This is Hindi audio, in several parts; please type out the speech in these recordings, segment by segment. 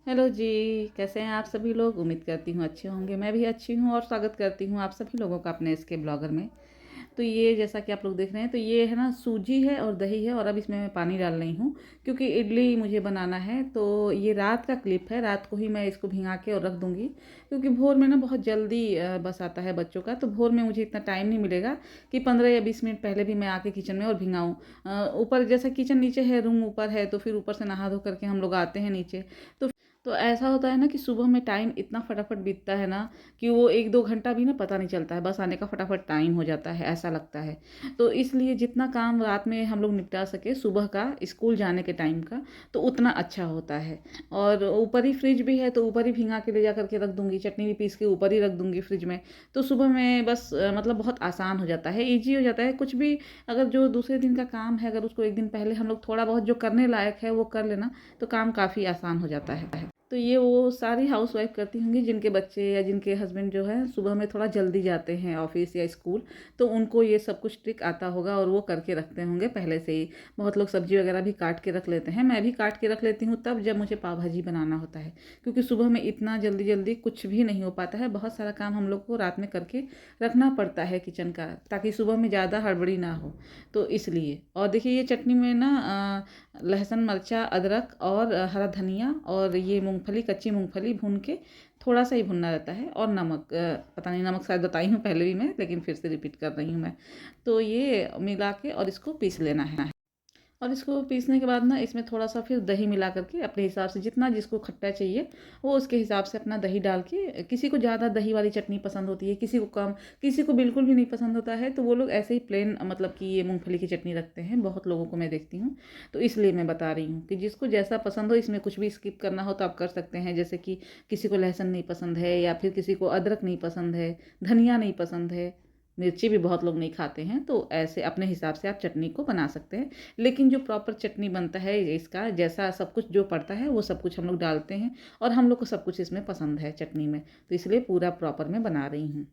हेलो जी। कैसे हैं आप सभी लोग? उम्मीद करती हूँ अच्छे होंगे। मैं भी अच्छी हूँ और स्वागत करती हूँ आप सभी लोगों का अपने इसके ब्लॉगर में। तो ये जैसा कि आप लोग देख रहे हैं, तो ये है ना, सूजी है और दही है, और अब इसमें मैं पानी डाल रही हूँ क्योंकि इडली मुझे बनाना है। तो ये रात का क्लिप है, रात को ही मैं इसको भिंगा के और रख दूँगी क्योंकि भोर में ना बहुत जल्दी बस आता है बच्चों का, तो भोर में मुझे इतना टाइम नहीं मिलेगा कि 15 या 20 मिनट पहले भी मैं आके किचन में और भिंगाऊँ। ऊपर जैसा किचन नीचे है, रूम ऊपर है, तो फिर ऊपर से नहा धो करके हम लोग आते हैं नीचे। तो ऐसा होता है ना कि सुबह में टाइम इतना फटाफट बीतता है ना कि वो 1-2 घंटा भी ना पता नहीं चलता है, बस आने का फटाफट टाइम हो जाता है, ऐसा लगता है। तो इसलिए जितना काम रात में हम लोग निपटा सके सुबह का, स्कूल जाने के टाइम का, तो उतना अच्छा होता है। और ऊपर ही फ्रिज भी है, तो ऊपर ही भिंगा के ले जा करके रख दूँगी, चटनी भी पीस के ऊपर ही रख दूँगी फ्रिज में। तो सुबह में बस मतलब बहुत आसान हो जाता है, ईज़ी हो जाता है। कुछ भी अगर जो दूसरे दिन का काम है, अगर उसको 1 दिन पहले हम लोग थोड़ा बहुत जो करने लायक है वो कर लेना, तो काम काफ़ी आसान हो जाता है। तो ये वो सारी हाउसवाइफ़ करती होंगी जिनके बच्चे या जिनके हस्बैंड जो है सुबह में थोड़ा जल्दी जाते हैं ऑफ़िस या स्कूल, तो उनको ये सब कुछ ट्रिक आता होगा और वो करके रखते होंगे पहले से ही। बहुत लोग सब्ज़ी वगैरह भी काट के रख लेते हैं, मैं भी काट के रख लेती हूँ तब जब मुझे पाव भाजी बनाना होता है, क्योंकि सुबह में इतना जल्दी-जल्दी कुछ भी नहीं हो पाता है, बहुत सारा काम हम लोग को रात में करके रखना पड़ता है किचन का, ताकि सुबह में ज़्यादा हड़बड़ी ना हो, तो इसलिए। और देखिए ये चटनी में ना लहसुन, मर्चा, अदरक और हरा धनिया और ये मूँगफली, कच्ची मूँगफली भून के थोड़ा-सा ही भुनना रहता है, और नमक, पता नहीं नमक शायद बताई हूँ पहले भी मैं, लेकिन फिर से रिपीट कर रही हूँ मैं। तो ये मिला के और इसको पीस लेना है। और इसको पीसने के बाद ना इसमें थोड़ा-सा फिर दही मिला करके अपने हिसाब से जितना जिसको खट्टा चाहिए, वो उसके हिसाब से अपना दही डाल के, किसी को ज़्यादा दही वाली चटनी पसंद होती है, किसी को कम, किसी को बिल्कुल भी नहीं पसंद होता है, तो वो लोग ऐसे ही प्लेन मतलब कि ये मूँगफली की चटनी रखते हैं, बहुत लोगों को मैं देखती हूँ। तो इसलिए मैं बता रही हूँ कि जिसको जैसा पसंद हो, इसमें कुछ भी स्किप करना हो तो आप कर सकते हैं। जैसे कि किसी को लहसुन नहीं पसंद है, या फिर किसी को अदरक नहीं पसंद है, धनिया नहीं पसंद है, मिर्ची भी बहुत लोग नहीं खाते हैं, तो ऐसे अपने हिसाब से आप चटनी को बना सकते हैं। लेकिन जो प्रॉपर चटनी बनता है इसका, जैसा सब कुछ जो पड़ता है वो सब कुछ हम लोग डालते हैं, और हम लोग को सब कुछ इसमें पसंद है चटनी में, तो इसलिए पूरा प्रॉपर मैं बना रही हूँ।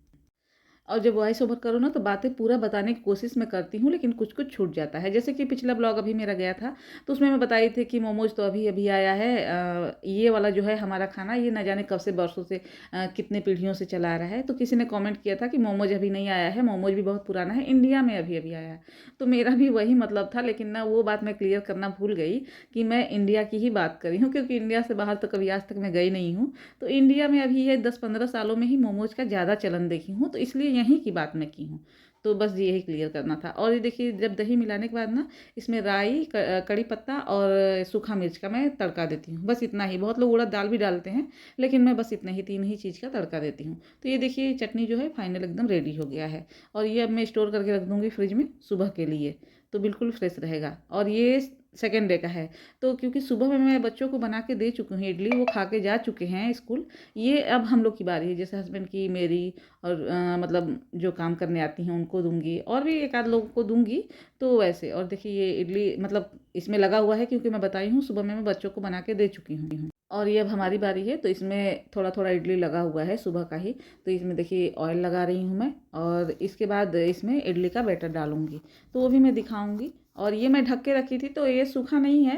और जब वॉइस ओवर करो ना, तो बातें पूरा बताने की कोशिश मैं करती हूँ, लेकिन कुछ-कुछ छूट जाता है। जैसे कि पिछला ब्लॉग अभी मेरा गया था, तो उसमें मैं बताई थी कि मोमोज़ तो अभी-अभी आया है। ये वाला जो है हमारा खाना, ये ना जाने कब से, बरसों से, कितने पीढ़ियों से चला आ रहा है। तो किसी ने कमेंट किया था कि मोमोज़ अभी नहीं आया है, मोमोज़ भी बहुत पुराना है, इंडिया में अभी-अभी आया है। तो मेरा भी वही मतलब था, लेकिन ना वो बात मैं क्लियर करना भूल गई कि मैं इंडिया की ही बात कर रही हूँ, क्योंकि इंडिया से बाहर तो कभी आज तक मैं गई नहीं हूँ। तो इंडिया में अभी ये 10-15 सालों में ही मोमोज़ का ज़्यादा चलन देखी हूँ, तो इसलिए यहीं की बात मैं की हूँ। तो बस यही क्लियर करना था। और ये देखिए, जब दही मिलाने के बाद ना इसमें राई, कड़ी पत्ता और सूखा मिर्च का मैं तड़का देती हूँ। बस इतना ही, बहुत लोग उड़द दाल भी डालते हैं, लेकिन मैं बस इतना ही 3 ही चीज़ का तड़का देती हूँ। तो ये देखिए चटनी जो है फाइनल एकदम रेडी हो गया है, और ये अब मैं स्टोर करके रख दूँगी फ्रिज में सुबह के लिए, तो बिल्कुल फ्रेश रहेगा। और ये सेकंड डे का है, तो क्योंकि सुबह में मैं बच्चों को बना के दे चुकी हूँ इडली, वो खा के जा चुके हैं स्कूल। ये अब हम लोग की बारी है, जैसे हस्बैंड की, मेरी, और मतलब जो काम करने आती हैं उनको दूँगी, और भी एक आध लोगों को दूँगी। तो वैसे, और देखिए ये इडली मतलब इसमें लगा हुआ है, क्योंकि मैं बताई हूँ सुबह में मैं बच्चों को बना के दे चुकी हूँ। और ये अब हमारी बारी है, तो इसमें थोड़ा-थोड़ा इडली लगा हुआ है सुबह का ही। तो इसमें देखिए ऑयल लगा रही हूँ मैं, और इसके बाद इसमें इडली का बैटर डालूँगी, तो वो भी मैं दिखाऊँगी। और ये मैं ढक के रखी थी, तो ये सूखा नहीं है,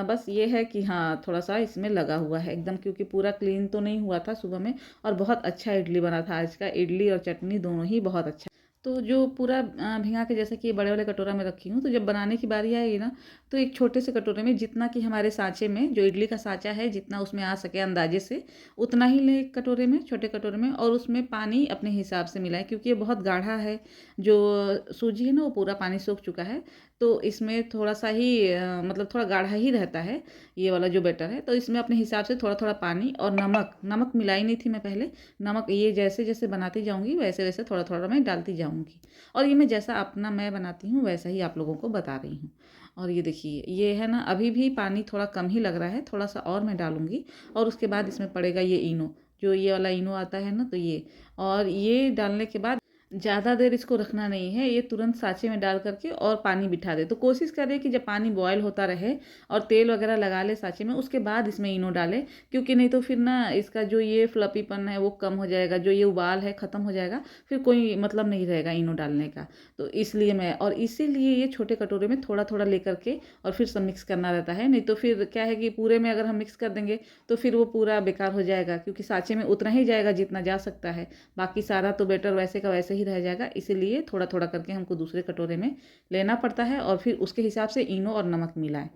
बस ये है कि हाँ, थोड़ा-सा इसमें लगा हुआ है एकदम, क्योंकि पूरा क्लीन तो नहीं हुआ था सुबह में। और बहुत अच्छा इडली बना था आज का, इडली और चटनी दोनों ही बहुत अच्छा। तो जो पूरा भिंगा के, जैसे कि बड़े वाले कटोरा में रखी हूँ, तो जब बनाने की बारी आएगी ना, तो एक छोटे से कटोरे में जितना कि हमारे सांचे में, जो इडली का सांचा है, जितना उसमें आ सके अंदाजे से, उतना ही लें एक कटोरे में, छोटे कटोरे में, और उसमें पानी अपने हिसाब से मिलाएँ, क्योंकि ये बहुत गाढ़ा है। जो सूजी है ना, वो पूरा पानी सोख चुका है, तो इसमें थोड़ा-सा ही मतलब थोड़ा गाढ़ा ही रहता है ये वाला जो बैटर है। तो इसमें अपने हिसाब से थोड़ा-थोड़ा पानी और नमक मिलाई नहीं थी मैं पहले। नमक ये जैसे-जैसे बनाती जाऊँगी, वैसे-वैसे थोड़ा-थोड़ा मैं डालती जाऊँगी। और ये मैं जैसा अपना मैं बनाती हूँ, वैसा ही आप लोगों को बता रही हूँ। और ये देखिए, ये है ना, अभी भी पानी थोड़ा कम ही लग रहा है, थोड़ा-सा और मैं डालूँगी। और उसके बाद इसमें पड़ेगा ये इनो, जो ये वाला इनो आता है ना, तो ये। और ये डालने के बाद ज़्यादा देर इसको रखना नहीं है, ये तुरंत साँचे में डाल कर के और पानी बिठा दें। तो कोशिश करें कि जब पानी बॉयल होता रहे और तेल वगैरह लगा लें साँचे में, उसके बाद इसमें इनो डालें, क्योंकि नहीं तो फिर ना इसका जो ये फ्लफ़ीपन है वो कम हो जाएगा, जो ये उबाल है ख़त्म हो जाएगा, फिर कोई मतलब नहीं रहेगा इनो डालने का। तो इसलिए मैं और इसीलिए ये छोटे कटोरे में थोड़ा-थोड़ा लेकर के और फिर सब मिक्स करना रहता है, नहीं तो फिर क्या है कि पूरे में अगर हम मिक्स कर देंगे तो फिर वो पूरा बेकार हो जाएगा, क्योंकि साँचे में उतना ही जाएगा जितना जा सकता है। बाकी सारा तो बैटर वैसे का वैसे ही रह जाएगा, इसीलिए थोड़ा-थोड़ा करके हमको दूसरे कटोरे में लेना पड़ता है और फिर उसके हिसाब से इनो और नमक मिलाएँ।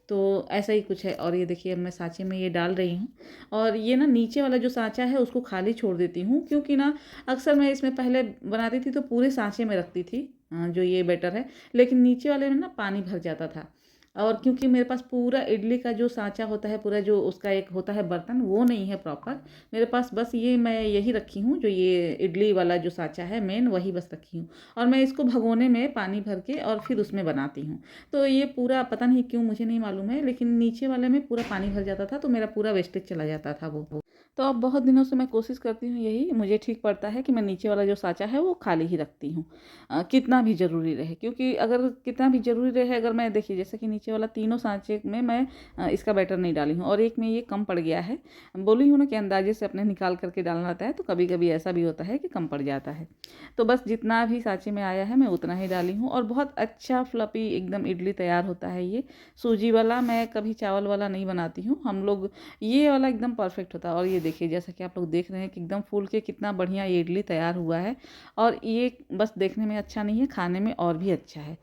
तो ऐसा ही कुछ है और ये देखिए अब मैं साँचे में ये डाल रही हूँ और ये ना नीचे वाला जो साँचा है उसको खाली छोड़ देती हूँ, क्योंकि ना अक्सर मैं इसमें पहले बनाती थी तो पूरे साँचे में रखती थी जो ये बैटर है, लेकिन नीचे वाले में ना पानी भर जाता था। और क्योंकि मेरे पास पूरा इडली का जो साँचा होता है, पूरा जो उसका एक होता है बर्तन, वो नहीं है प्रॉपर। मेरे पास बस ये मैं यही रखी हूँ, जो ये इडली वाला जो साँचा है मेन, वही बस रखी हूँ और मैं इसको भगोने में पानी भर के और फिर उसमें बनाती हूँ। तो ये पूरा पता नहीं क्यों, मुझे नहीं मालूम है, लेकिन नीचे वाले में पूरा पानी भर जाता था तो मेरा पूरा वेस्टेज चला जाता था वो। तो अब बहुत दिनों से मैं कोशिश करती हूँ, यही मुझे ठीक पड़ता है कि मैं नीचे वाला जो साँचा है वो खाली ही रखती हूँ। कितना भी ज़रूरी रहे, क्योंकि अगर कितना भी ज़रूरी रहे, अगर मैं देखिए जैसे कि नीचे वाला तीनों साँचे में मैं इसका बैटर नहीं डाली हूँ और एक में ये कम पड़ गया है। बोली हूँ ना कि अंदाज़े से अपने निकाल करके डालना रहता है, तो कभी-कभी ऐसा भी होता है कि कम पड़ जाता है। तो बस जितना भी साँचे में आया है मैं उतना ही डाली हूँ और बहुत अच्छा फ्लफ़ी एकदम इडली तैयार होता है ये। सूजी वाला मैं कभी चावल वाला नहीं बनाती हूँ, हम लोग ये वाला एकदम परफ़ेक्ट होता है। और ये देखिए जैसा कि आप लोग देख रहे हैं कि एकदम फूल के कितना बढ़िया ये इडली तैयार हुआ है और ये बस देखने में अच्छा नहीं है, खाने में और भी अच्छा है।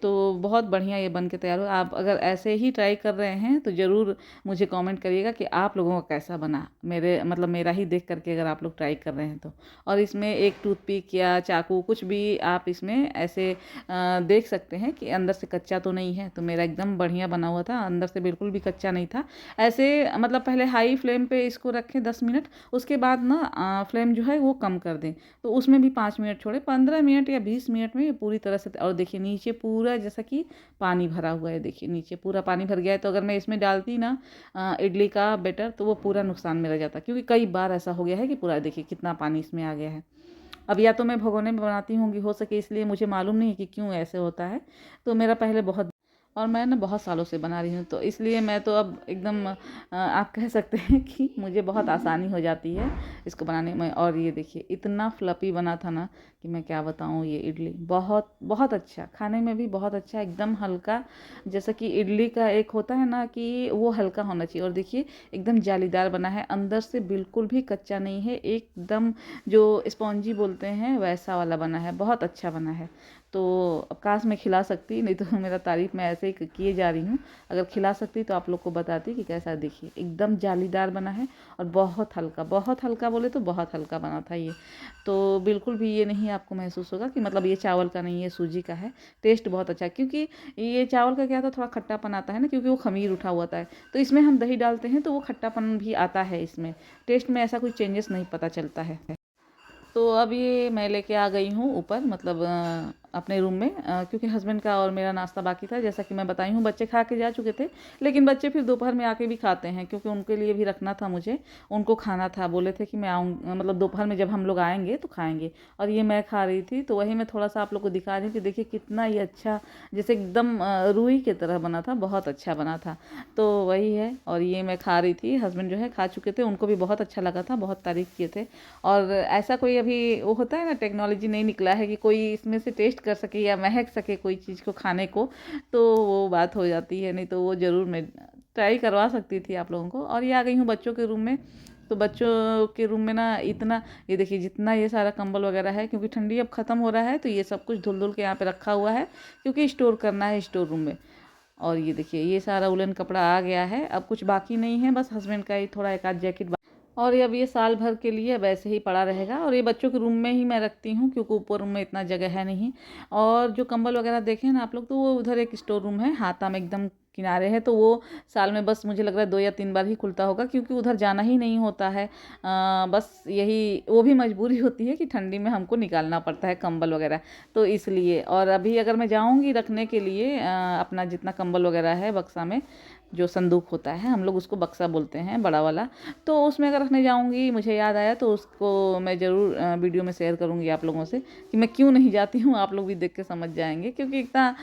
तो बहुत बढ़िया ये बन के तैयार हुआ। आप अगर ऐसे ही ट्राई कर रहे हैं तो ज़रूर मुझे कमेंट करिएगा कि आप लोगों को कैसा बना। मेरे मतलब मेरा ही देख कर के अगर आप लोग ट्राई कर रहे हैं तो। और इसमें एक टूथपिक या चाकू कुछ भी आप इसमें ऐसे देख सकते हैं कि अंदर से कच्चा तो नहीं है। तो मेरा एकदम बढ़िया बना हुआ था, अंदर से बिल्कुल भी कच्चा नहीं था। ऐसे मतलब पहले हाई फ्लेम पे इसको रखें 10 मिनट, उसके बाद ना फ्लेम जो है वो कम कर दें। तो उसमें भी 5 मिनट छोड़े, 15 मिनट या 20 मिनट में ये पूरी तरह से। और देखिए नीचे पूरा जैसा कि पानी भरा हुआ है, देखिए नीचे पूरा पानी भर गया है। तो अगर मैं इसमें डालती ना इडली का बैटर तो वो पूरा नुकसान में रह जाता, क्योंकि कई बार ऐसा हो गया है कि पूरा देखिए कितना पानी इसमें आ गया है। अब या तो मैं भगोने में बनाती होंगी, हो सके, इसलिए मुझे मालूम नहीं कि क्यों ऐसे होता है। तो मेरा पहले बहुत और मैं ना बहुत सालों से बना रही हूँ, तो इसलिए मैं तो अब एकदम आप कह सकते हैं कि मुझे बहुत आसानी हो जाती है इसको बनाने में। और ये देखिए इतना फ्लफ़ी बना था ना कि मैं क्या बताऊँ, ये इडली बहुत बहुत अच्छा, खाने में भी बहुत अच्छा, एकदम हल्का। जैसा कि इडली का एक होता है ना कि वो हल्का होना चाहिए, और देखिए एकदम जालीदार बना है, अंदर से बिल्कुल भी कच्चा नहीं है, एकदम जो स्पॉन्जी बोलते हैं वैसा वाला बना है, बहुत अच्छा बना है। तो अब काश मैं खिला सकती, नहीं तो मेरा तारीफ़ मैं ऐसे ही किए जा रही हूँ। अगर खिला सकती तो आप लोग को बताती कि कैसा, देखिए एकदम जालीदार बना है और बहुत हल्का बोले तो बहुत हल्का बना था ये। तो बिल्कुल भी ये नहीं आपको महसूस होगा कि मतलब ये चावल का नहीं, ये सूजी का है। टेस्ट बहुत अच्छा है, क्योंकि ये चावल का क्या था, थोड़ा खट्टापन आता है ना, क्योंकि वो खमीर उठा हुआ था। तो इसमें हम दही डालते हैं तो वो खट्टापन भी आता है इसमें, टेस्ट में ऐसा कोई चेंजेस नहीं पता चलता है। तो अब ये मैं लेके आ गई हूँ ऊपर, मतलब अपने रूम में, क्योंकि हस्बैंड का और मेरा नाश्ता बाकी था। जैसा कि मैं बताई हूँ बच्चे खा के जा चुके थे, लेकिन बच्चे फिर दोपहर में आके भी खाते हैं, क्योंकि उनके लिए भी रखना था मुझे, उनको खाना था। बोले थे कि मैं आऊँ, मतलब दोपहर में जब हम लोग आएंगे तो खाएंगे। और ये मैं खा रही थी, तो वही मैं थोड़ा सा आप लोग को दिखा रही थी। देखिए कितना ये अच्छा, जैसे एकदम रुई की तरह बना था, बहुत अच्छा बना था। तो वही है, और ये मैं खा रही थी। हस्बैंड जो है खा चुके थे, उनको भी बहुत अच्छा लगा था, बहुत तारीफ़ किए थे। और ऐसा कोई अभी वो होता है ना, टेक्नोलॉजी नहीं निकला है कि कोई इसमें से टेस्ट कर सके या महक सके कोई चीज़ को खाने को, तो वो बात हो जाती है। नहीं तो वो ज़रूर मैं ट्राई करवा सकती थी आप लोगों को। और ये आ गई हूँ बच्चों के रूम में। तो बच्चों के रूम में ना इतना, ये देखिए जितना ये सारा कंबल वगैरह है, क्योंकि ठंडी अब ख़त्म हो रहा है, तो ये सब कुछ धुल धुल के यहाँ पे रखा हुआ है, क्योंकि स्टोर करना है स्टोर रूम में। और ये देखिए ये सारा उलन कपड़ा आ गया है, अब कुछ बाकी नहीं है, बस हस्बैंड का ही थोड़ा एक आध जैकेट। और ये अब ये साल भर के लिए वैसे ही पड़ा रहेगा। और ये बच्चों के रूम में ही मैं रखती हूँ, क्योंकि ऊपर रूम में इतना जगह है नहीं। और जो कंबल वगैरह देखें ना आप लोग, तो वो उधर एक स्टोर रूम है, हाथा में एकदम किनारे है, तो वो साल में बस मुझे लग रहा है 2 या 3 बार ही खुलता होगा, क्योंकि उधर जाना ही नहीं होता है। बस यही, वो भी मजबूरी होती है कि ठंडी में हमको निकालना पड़ता है कंबल वगैरह, तो इसलिए। और अभी अगर मैं जाऊँगी रखने के लिए अपना जितना कंबल वगैरह है बक्सा में, जो संदूक होता है, हम लोग उसको बक्सा बोलते हैं, बड़ा वाला। तो उसमें अगर रखने जाऊँगी, मुझे याद आया तो उसको मैं ज़रूर वीडियो में शेयर करूँगी आप लोगों से कि मैं क्यों नहीं जाती हूँ। आप लोग भी देख के समझ जाएंगे, क्योंकि इतना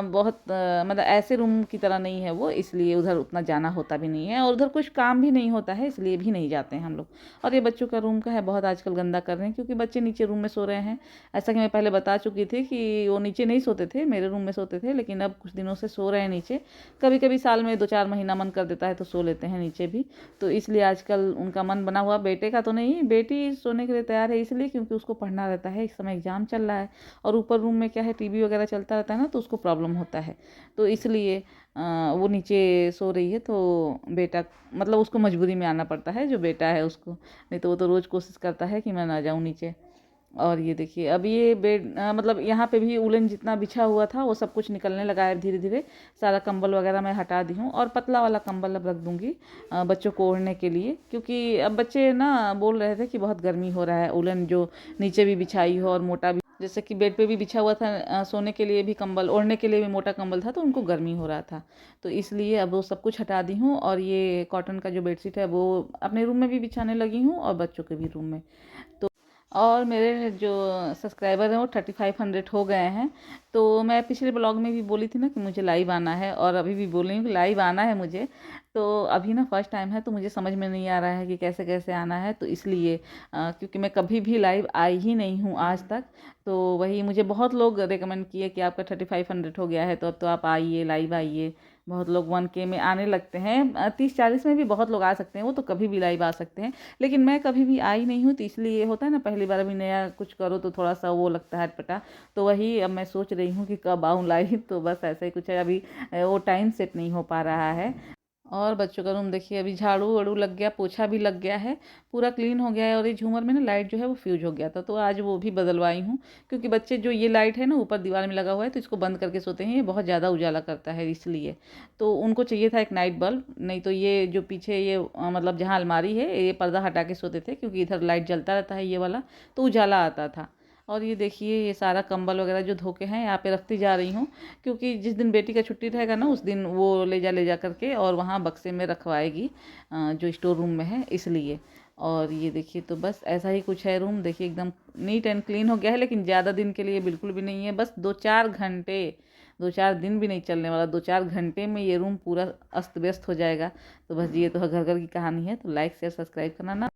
बहुत मतलब ऐसे रूम की तरह नहीं है वो, इसलिए उधर उतना जाना होता भी नहीं है, और उधर कुछ काम भी नहीं होता है, इसलिए भी नहीं जाते हैं हम लोग। और ये बच्चों का रूम का है, बहुत आजकल गंदा कर रहे हैं, क्योंकि बच्चे नीचे रूम में सो रहे हैं। ऐसा कि मैं पहले बता चुकी थी कि वो नीचे नहीं सोते थे, मेरे रूम में सोते थे, लेकिन अब कुछ दिनों से सो रहे हैं नीचे। कभी कभी साल में 2-4 महीना मन कर देता है तो सो लेते हैं नीचे भी। तो इसलिए आजकल उनका मन बना हुआ, बेटे का तो नहीं, बेटी सोने के लिए तैयार है, इसलिए क्योंकि उसको पढ़ना रहता है, इस समय एग्जाम चल रहा है। और ऊपर रूम में क्या है, टीवी वगैरह चलता रहता है ना, तो उसको प्रॉब्लम होता है। तो इसलिए वो नीचे सो रही है। तो बेटा मतलब उसको मजबूरी में आना पड़ता है, जो बेटा है उसको, नहीं तो वो तो रोज़ कोशिश करता है कि मैं ना जाऊँ नीचे। और ये देखिए, अब ये बेड मतलब यहाँ पे भी उलन जितना बिछा हुआ था वो सब कुछ निकलने लगा है धीरे धीरे। सारा कंबल वगैरह मैं हटा दी हूँ, और पतला वाला कंबल अब रख दूँगी बच्चों को ओढ़ने के लिए, क्योंकि अब बच्चे ना बोल रहे थे कि बहुत गर्मी हो रहा है, उलन जो नीचे भी बिछाई हो और मोटा भी, जैसे कि बेड पे भी बिछा हुआ था, सोने के लिए भी कंबल, ओढ़ने के लिए भी मोटा कंबल था, तो उनको गर्मी हो रहा था। तो इसलिए अब वो सब कुछ हटा दी हूँ, और ये कॉटन का जो बेडशीट है वो अपने रूम में भी बिछाने लगी हूँ, और बच्चों के भी रूम में। तो और मेरे जो सब्सक्राइबर हैं वो 3500 हो गए हैं। तो मैं पिछले ब्लॉग में भी बोली थी ना कि मुझे लाइव आना है, और अभी भी बोल रही हूँ कि लाइव आना है मुझे। तो अभी ना फर्स्ट टाइम है, तो मुझे समझ में नहीं आ रहा है कि कैसे कैसे आना है, तो इसलिए क्योंकि मैं कभी भी लाइव आई ही नहीं हूँ आज तक। तो वही मुझे बहुत लोग रेकमेंड किए कि आपका 3500 हो गया है, तो अब तो आप आइए, लाइव आइए। बहुत लोग 1K में आने लगते हैं, 30-40 में भी बहुत लोग आ सकते हैं, वो तो कभी भी लाइव आ सकते हैं। लेकिन मैं कभी भी आई नहीं हूँ, तो इसलिए होता है ना, पहली बार अभी नया कुछ करो तो थोड़ा सा वो लगता है अटपटा। तो वही अब मैं सोच रही हूँ कि कब आऊँ लाइव, तो बस ऐसा ही कुछ है, अभी वो टाइम सेट नहीं हो पा रहा है। और बच्चों का रूम देखिए, अभी झाड़ू वाड़ू लग गया, पोछा भी लग गया है, पूरा क्लीन हो गया है। और ये झूमर में ना लाइट जो है वो फ्यूज हो गया था, तो आज वो भी बदलवाई हूँ, क्योंकि बच्चे जो ये लाइट है ना ऊपर दीवार में लगा हुआ है, तो इसको बंद करके सोते हैं, ये बहुत ज़्यादा उजाला करता है इसलिए। तो उनको चाहिए था एक नाइट बल्ब, नहीं तो ये जो पीछे ये मतलब जहाँ अलमारी है, ये पर्दा हटा के सोते थे, क्योंकि इधर लाइट जलता रहता है ये वाला, तो उजाला आता था। और ये देखिए, ये सारा कंबल वगैरह जो धोके हैं यहाँ पे रखती जा रही हूँ, क्योंकि जिस दिन बेटी का छुट्टी रहेगा ना, उस दिन वो ले जा करके और वहाँ बक्से में रखवाएगी, जो स्टोर रूम में है, इसलिए। और ये देखिए, तो बस ऐसा ही कुछ है रूम, देखिए एकदम नीट एंड क्लीन हो गया है, लेकिन ज़्यादा दिन के लिए बिल्कुल भी नहीं है, बस 2-4 घंटे, 2-4 दिन भी नहीं चलने वाला, 2-4 घंटे में ये रूम पूरा अस्त व्यस्त हो जाएगा। तो बस ये तो घर घर की कहानी है, तो लाइक शेयर सब्सक्राइब करना ना